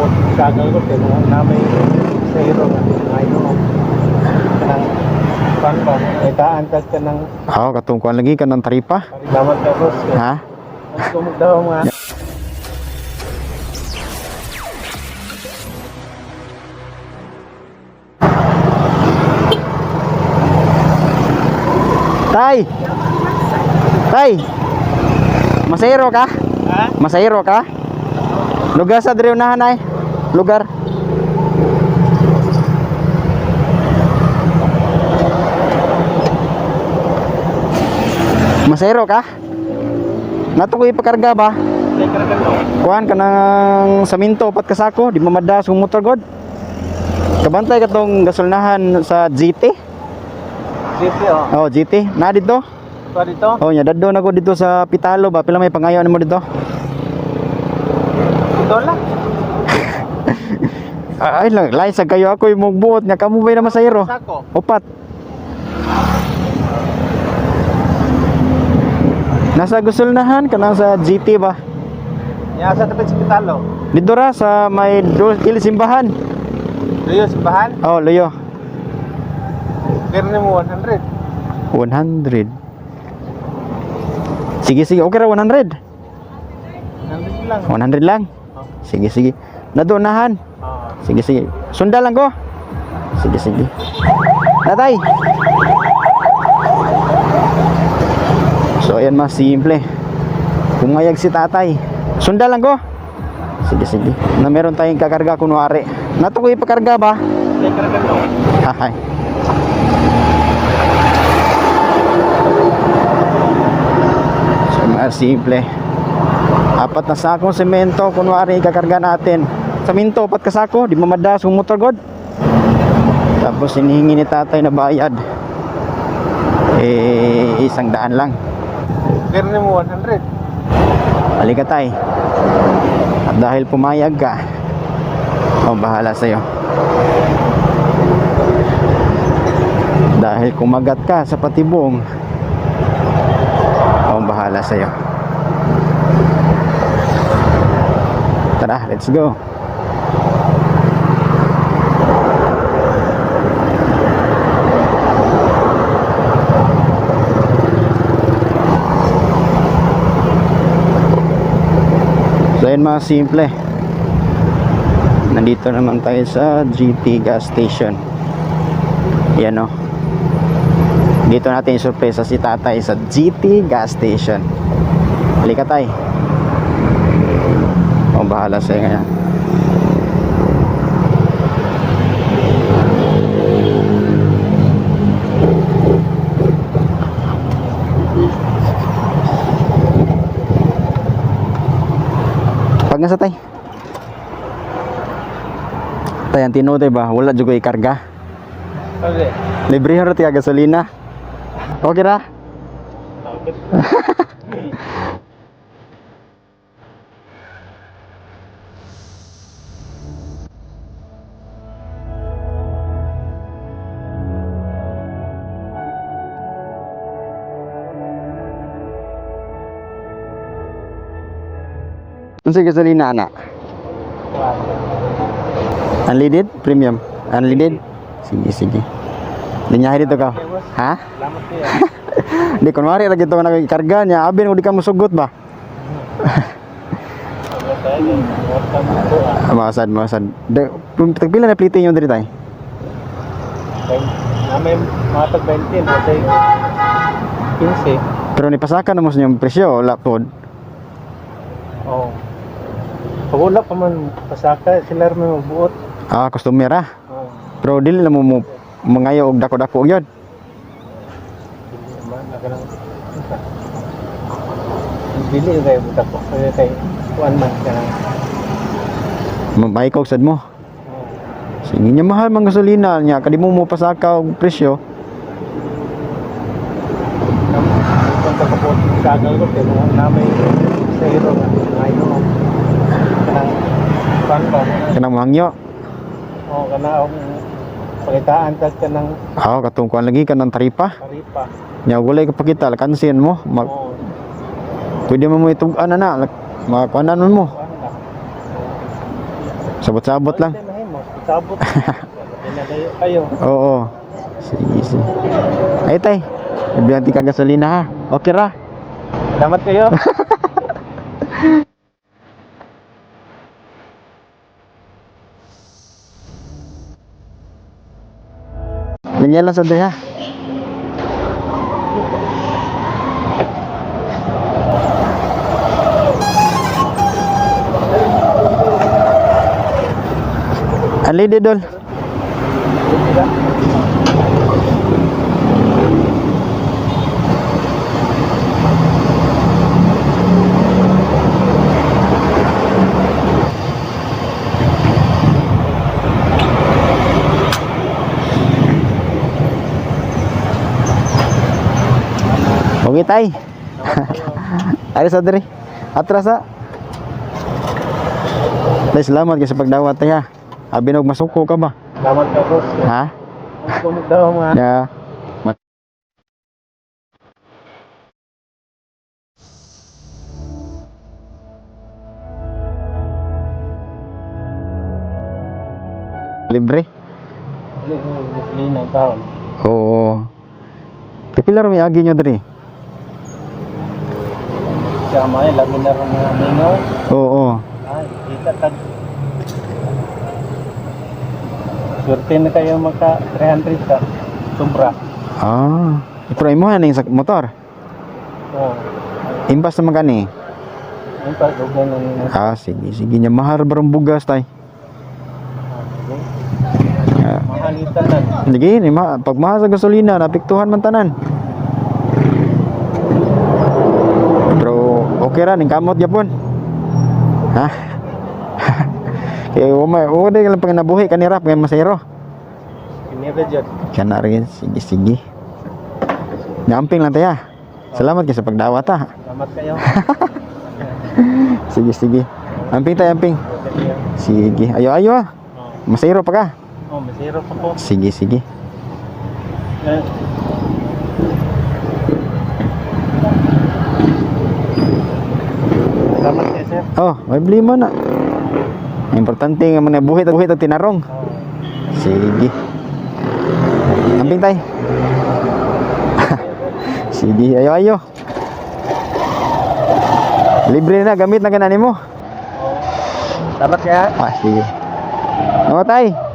kapot kagal ko kay mo na may zero na ay no kanang pan ba ay taantag ka ng katungkuan lagi ka ng taripa. damat ka boss Ha? kumog daw mga Tay! Tay! Masayro ka? ha Masayro ka? Lugar sa diri unahan ay. Lugar. Masayro ka? Nato ko ipakarga ba? karga ko Kuhan ka ng saminto pat kasako, di mamada sa motor god. Kabantay ka tong gasolinahan sa GT. city oh Oh, GT. Na dito? pa dito Oh, nya daddo na ko dito sa Pitalo ba. Pila may pangayon mo dito? ito lang Ay lang, lain sa kayo ako yung magbuot nga kamo ba na masayro? sako Opat. Nasa gasolinahan ka na sa GT ba? ya sa tapat hospitalo Dito ra sa may simbahan. Luyo simbahan Oh, Luyo. kaya mo 100 100. Sige, sige. Okay ra 100. 100 lang 100 lang. Sige, sige. Nadunahan. Sige, sige. Sunda lang ko. Sige, sige. Tatay. So, ayan mas simple. Pumayag si tatay. Sunda lang ko. Sige, sige. Na meron tayong kakarga kunwari. Nato ko ipakarga ba? kaya karga ko Hahay. So, mas simple. Apat na sakong semento kunwari ikakarga natin. Semento, apat ka sako, di mamada sa motor god. Tapos hinihingi ni tatay na bayad. 100 lang. kaya mo 100 Halika tay. At dahil pumayag ka, bahala sa'yo. Dahil kumagat ka sa patibong, bahala sa'yo. Tara, let's go. So yun mga simple. Nandito naman tayo sa GT gas station. Yan o. Dito natin surpresa si tatay sa GT gas station. Halika tay. Bahala sa'yo ngayon. Pag nasa tay. Tay, ang tinuod ba? Wala juga ikarga. okay Libre ra tiya gasolina. Okay ra? Unsa gasolina ana? Unleaded? Premium? Unleaded? Sige, sige. Linyahe dito ka. Ha? salamat kuya Di kunwari lagi ito na karga niya. Abin ko di ka musugot ba? Masad, masad. Tagpila na plite nyo dito tayo? namin matag 20 matay 15 Pero nipasaka na mo sa inyong presyo. Wala po. oh pag wala pa man pasaka sila rin may magbuot Customer ah. oh Pero dili na mo mangayo og dako-dako yun. man nagalang bili kayo butak ko kay 1 month ka lang Mabaikaw sad mo. Sige niya mahal mang gasolina niya. Kadi mo pasaka og presyo. kung kapot kagal ko kay mo na may zero na ay no kanang pan ba Kanang mangyo. oh kana pakitaan tag ka ng Katungkuan lagi ka ng taripa. taripa Nya gulay ka pakita kansin mo. oh Pwede mo itug-an na. Makakuanan mo. Sabot-sabot lang. Sabot. Pinadayo kayo. Oo. Sige, sige. Ay, tay. Ibigyan ka gasolina ha. Okay ra. Salamat kayo. Ganyan lang sa ha. Ali didol. Okay tay. Ari sa diri. Atras ha. Tay, salamat kay sa pagdawat tay ha. Abi nog masuko ka ba? Salamat ka, boss. Ha? Kumog daw mga. Ya. Libre? Lina taon. Oo. Pipila rin may agi nyo diri? Siya may lagi na rin mga mingaw. Oo. Ay, kita tag. Swerte na kayo magka 300 ka. Sobra. Ah. Ipro mo haning sa motor. Oo. Impas naman kani. Yung pagdugan ng Ah, sige. Sige niya. Mahal barang bugas tay. mahalitan na. Sige, ni pag mahal sa gasolina, napiktuhan man tanan. Pero okay ra ning kamot gyapon. Ha? Kaya wala lang pang nabuhi kanira pag masero. Kinira dyan. Kana rin, sige sige. Namping lang tayo. Salamat kayo sa pagdawat ha. Salamat kayo. Sige sige. Amping tayo amping. Sige. Ayo ayo ha. Masero pa ka. Oh, masiro pa po. Sige sige. Eh, Salamat kayo, sir. Oh, may problema na. Importante nga man buhit at tinarong. Oh. Sige. Amping tay. Sige, ayo ayo. Libre na gamit na ganani mo. Salamat kaya. Ah, sige. Ano tay?